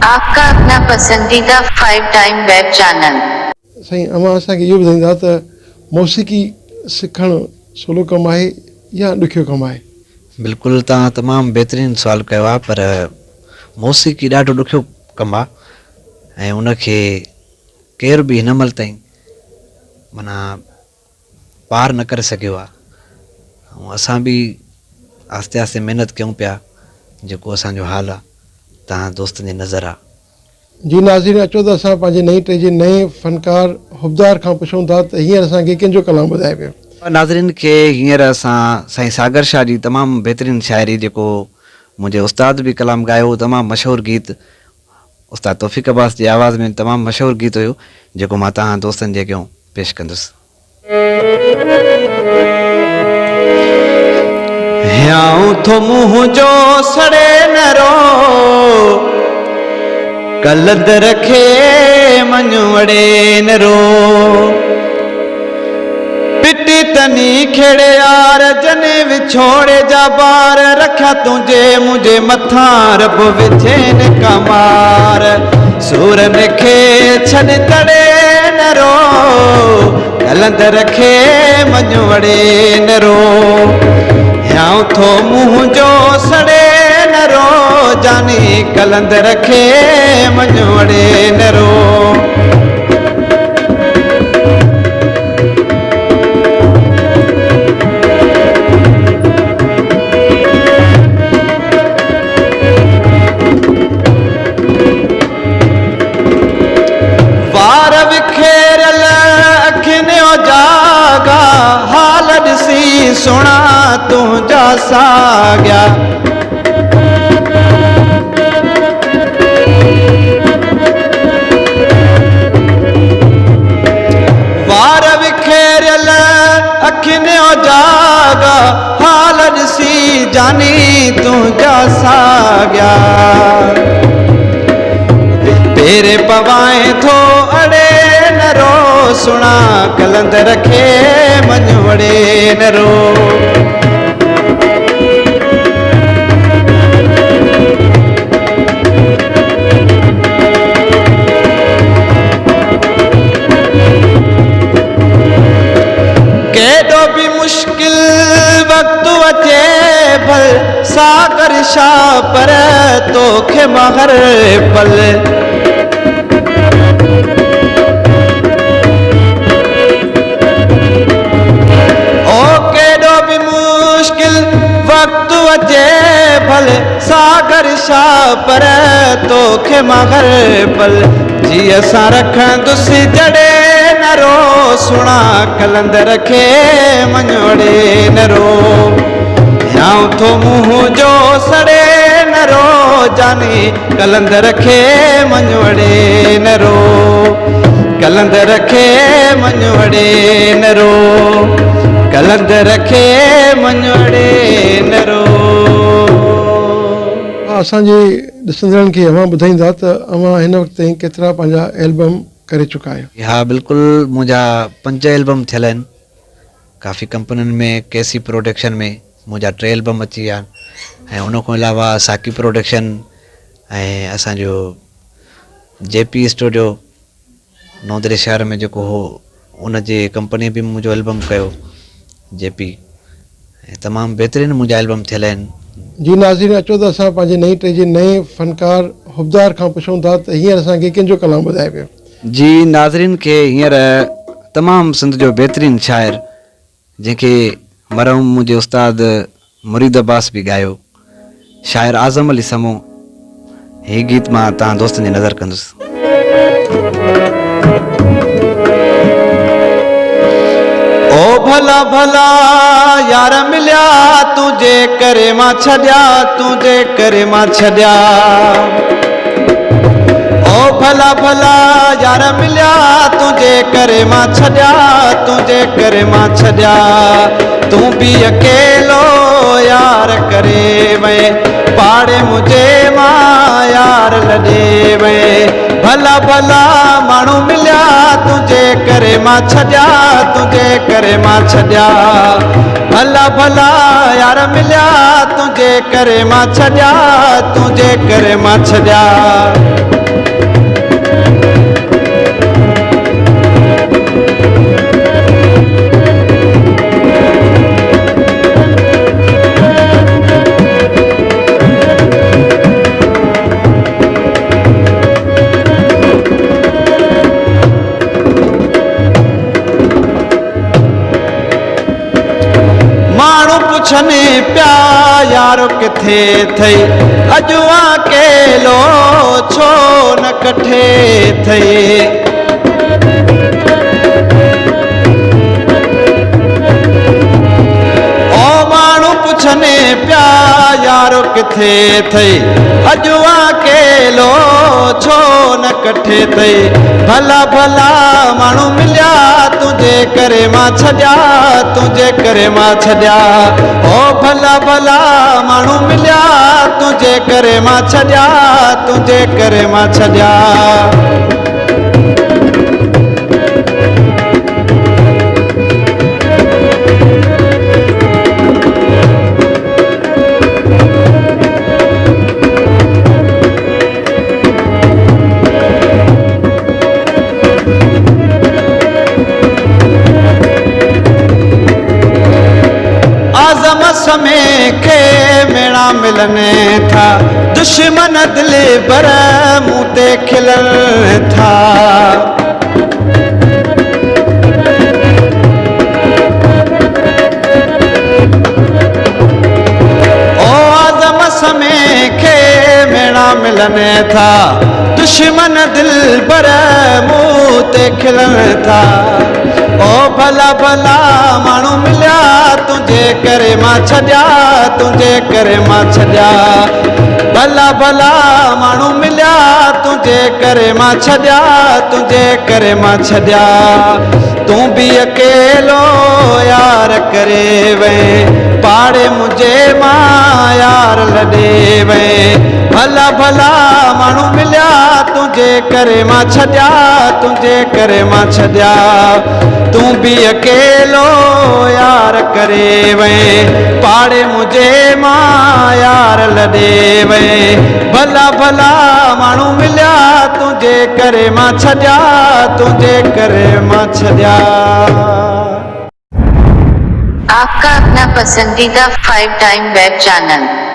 आपका अपना पसंदीदा 5 टाइम वेब चैनल। साईं अमां असांखे इहो ॿुधाईंदा त मौसीक़ी सिखणु सवलो कमु आहे या ॾुखियो कमु आहे? बिल्कुलु तव्हां तमामु बहितरीनु सुवालु कयो आहे, पर मौसीक़ी ॾाढो ॾुखियो कमु आहे ऐं उनखे केर बि हिन महिल ताईं माना पार न करे सघियो आहे। ऐं असां बि आस्ते आस्ते महिनत कयूं पिया, जेको असांजो हाल आहे तव्हां दोस्तनि जी नज़र आहे। जी नाज़रीन, अचो त असां पंहिंजे नई टे जे नए फ़नकार हुबदार खां पुछूं था त हींअर असांखे कंहिंजो कलाम ॿुधाए पियो। नाज़रीन खे हींअर असां साईं सागर शाह जी तमामु बहितरीनु शाइरी, जेको मुंहिंजे उस्ताद बि कलाम ॻायो, तमामु मशहूरु गीत उस्ताद तौफ़ीक़ अब्बास जी आवाज़ में तमामु मशहूरु गीत हुयो, जेको मां तव्हां दोस्तनि जे अॻियां पेश कंदुसि। ह्याऊं थो मुंहुं जो सड़े न रो, कलंदर खे मञ वड़े न रो, पिटी तनी खेड़े यार जने विछोड़े जा बार, रखा तुझे मुझे मथां रब विझे न कमार, सूरन खे छॾ तड़े न रो, कलंदर खे मञ वड़े न रो, ह्याऊं थो मुंहुं जो सड़े न रो, जानी कलंदर खे मञ वड़े न रो। वार विखेरल अखियुनि जो जागा, हाल ॾिसी सुणा तुंहिंजा साॻिया, वार विखेरल अखियुनि जो जागा, हाल ॾिसी जानी तुंहिंजा साॻिया, तेरे पवाए थो अड़े न रो, सुणा कलंदर खे मञ वड़े न रो। केॾो बि मुश्किल वक़्तु अचे भल, सागर शाह पर तोखे महर पल, वक़्तु अचे भले सागर शाह पर तोखे मगर पल, जी असां रखंदुसि जड़े न रो, सुणा कलंदर खे मञ वड़े न रो, ह्याऊं थो मुंहुं जो सड़े न रो, जानी कलंदर खे मञ वड़े न रो, कलंदर खे मञ वड़े न रो, कलंदर खे मञ वड़े न रो। असांजे ॾिसंदड़नि खे अवां ॿुधाईंदा त अवां हिन वक़्त ताईं केतिरा पंहिंजा एल्बम करे चुका आहियो? हा बिल्कुलु, मुंहिंजा 5 एल्बम थियल आहिनि, काफ़ी कंपनियुनि में, केसी प्रोडक्शन में मुंहिंजा 3 एल्बम अची विया आहिनि, ऐं उन खां अलावा साकी प्रोडक्शन ऐं असांजो JP स्टूडियो नौदरे शहर में जेको हो, उन जे कंपनी बि मुंहिंजो एल्बम कयो JP, ऐं तमामु बहितरीनु मुंहिंजा एल्बम थियल आहिनि। जी नाज़रीन, अचो त असां पंहिंजे नई टे जे नए फ़नकार हुबदार खां पुछूं था त हींअर असांखे कंहिंजो कलाम ॿुधाए पियो। जी नाज़रीन खे हींअर तमामु सिंध जो बहितरीनु शाइर, जंहिंखे मरहूम मुंहिंजे उस्ताद मुरीद अब्बास बि ॻायो, शाइर आज़म अली समो, हीउ गीत मां तव्हां दोस्तनि जी नज़र कंदुसि। ओ भला भला यार मिलिया, तुझे करे मां छॾिया, तुझे करे मां छॾिया, ओ भला भला यार मिलिया, तुझे करे मां छॾिया, तुझे करे मां छॾिया, तूं बि अकेलो यार करे वए, पाड़े मुझे मां यार लॾे वए, भला भला माण्हू मिलिया, तुंहिंजे करे मां छॾिया तुंहिंजे करे मां छॾिया भला भला यार मिलिया तुंहिंजे करे मां छॾिया तुंहिंजे करे मां छॾिया पुछने प्या यारो किथे थई अॼु अकेलो छो न कठे थई ओ माण्हू पुछने प्या यारो किथे थई अॼु अकेलो छो न कठे थई भला भला माण्हू मिलिया तुंहिंजे करे मां छॾिया तुंहिंजे करे मां छॾिया ओ भला भला माण्हू मिलिया तुंहिंजे करे मां छॾिया तुंहिंजे करे मां छॾिया समय के मेरा मिलने था दुश्मन दिल पर मुँह ते खिलन था ओ आजम समय के मेरा मिलने था दुश्मन दिल पर मुँह ते खिलन था ओ भला भला माण्हू मिलिया तुंहिंजे करे मां छॾिया तुंहिंजे करे मां छॾिया भला भला माण्हू मिलिया तुंहिंजे करे मां छॾिया तुंहिंजे करे मां छॾिया तूं बि अकेलो यार करे वएं पाड़े मुंहिंजे मां यार लॾे वएं भला भला माण्हू मिलिया तुंहिंजे करे मां छॾिया तुंहिंजे करे मां छॾिया तूं बि अकेलो यार करे वएं पाड़े मुंहिंजे मां यार लॾे वएं भला भला माण्हू मिलिया तुंहिंजे करे मां छॾिया तुंहिंजे करे मां छॾिया आपका अपना पसंदीदा 5 टाइम वेब चैनल